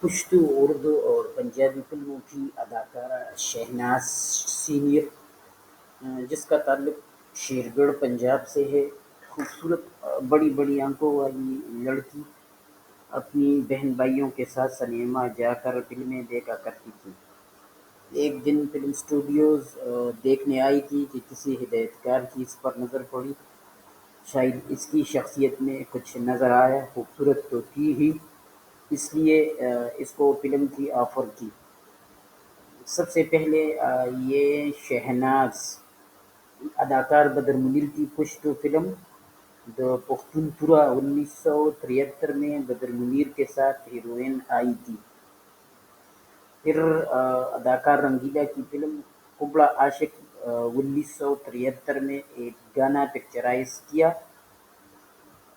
پشتو، اردو اور پنجابی فلموں کی اداکارہ شہناز سینئر، جس کا تعلق شیرگڑھ پنجاب سے ہے، خوبصورت بڑی بڑی آنکھوں والی لڑکی اپنی بہن بھائیوں کے ساتھ سنیما جا کر فلمیں دیکھا کرتی تھی۔ ایک دن فلم اسٹوڈیوز دیکھنے آئی تھی کہ کسی ہدایت کار کی اس پر نظر پڑی۔ شاید اس کی شخصیت میں کچھ نظر آیا، خوبصورت تو تھی ہی، اس لیے اس کو فلم کی آفر کی۔ سب سے پہلے یہ شہناز اداکار بدر منیر کی پشتو فلم د پختون تورا 1973 میں بدر منیر کے ساتھ ہیروئن آئی تھی۔ پھر اداکار رنگیلا کی فلم کبڑا عاشق 1973 میں ایک گانا پکچرائز کیا۔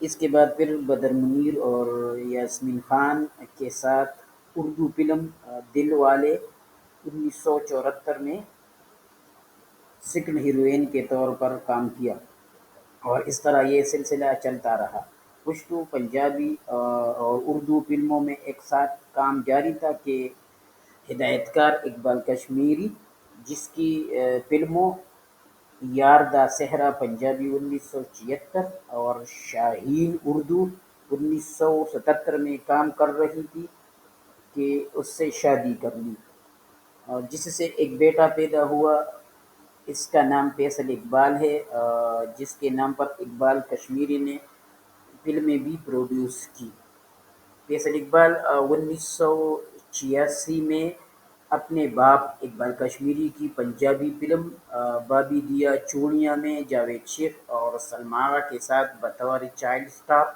اس کے بعد پھر بدر منیر اور یاسمین خان کے ساتھ اردو فلم دل والے 1974 میں سیکنڈ ہیروئن کے طور پر کام کیا، اور اس طرح یہ سلسلہ چلتا رہا۔ پشتو، پنجابی اور اردو فلموں میں ایک ساتھ کام جاری تھا کہ ہدایت کار اقبال کشمیری، جس کی فلموں یار دا صحرا پنجابی 1976 اور شاہین اردو 1977 میں کام کر رہی تھی، کہ اس سے شادی کر لی، اور جس سے ایک بیٹا پیدا ہوا۔ اس کا نام فیصل اقبال ہے، جس کے نام پر اقبال کشمیری نے فلمیں بھی پروڈیوس کی۔ فیصل اقبال 1986 میں اپنے باپ اقبال کشمیری کی پنجابی فلم بابی دیا چوڑیاں میں جاوید شیخ اور سلما آغا کے ساتھ بطور چائلڈ سٹار،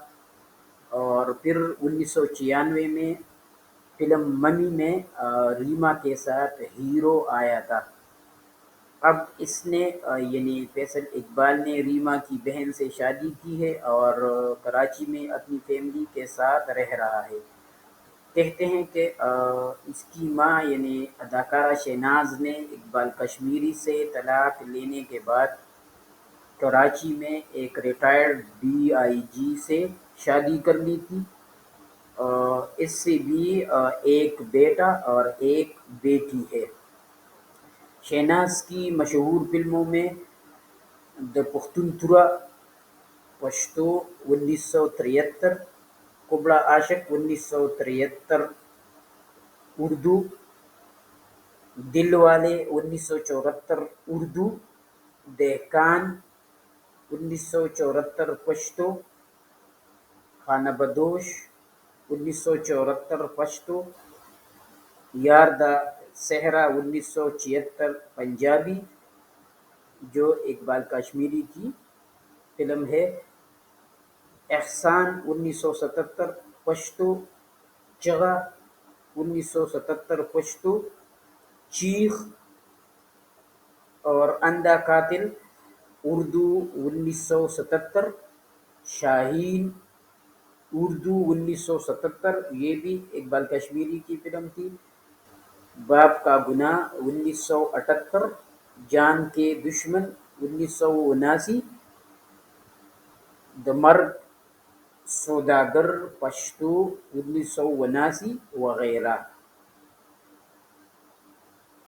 اور پھر 1996 میں فلم ممی میں ریما کے ساتھ ہیرو آیا تھا۔ اب اس نے یعنی فیصل اقبال نے ریما کی بہن سے شادی کی ہے اور کراچی میں اپنی فیملی کے ساتھ رہ رہا ہے۔ کہتے ہیں کہ اس کی ماں یعنی اداکارہ شہناز نے اقبال کشمیری سے طلاق لینے کے بعد کراچی میں ایک ریٹائرڈ DIG سے شادی کر لی تھی۔ اس سے بھی ایک بیٹا اور ایک بیٹی ہے۔ شہناز کی مشہور فلموں میں د پختون تورا پشتو 1973، کبڑا عاشق 1973 اردو، دل والے 1974 اردو، دہقان 1974 پشتو، خانہ بدوش 1974 پشتو، یار دا صحرا 1976 پنجابی، جو اقبال کشمیری کی فلم ہے، احسان 1977 پشتو، چغہ 1977 پشتو، چیخ اور اندھا قاتل اردو 1977، شاہین اردو 1977، یہ بھی اقبال کشمیری کی فلم تھی، باپ کا گناہ 1978، جان کے دشمن 1979، د مرد سوداگر پشتو 1979 وغیرہ۔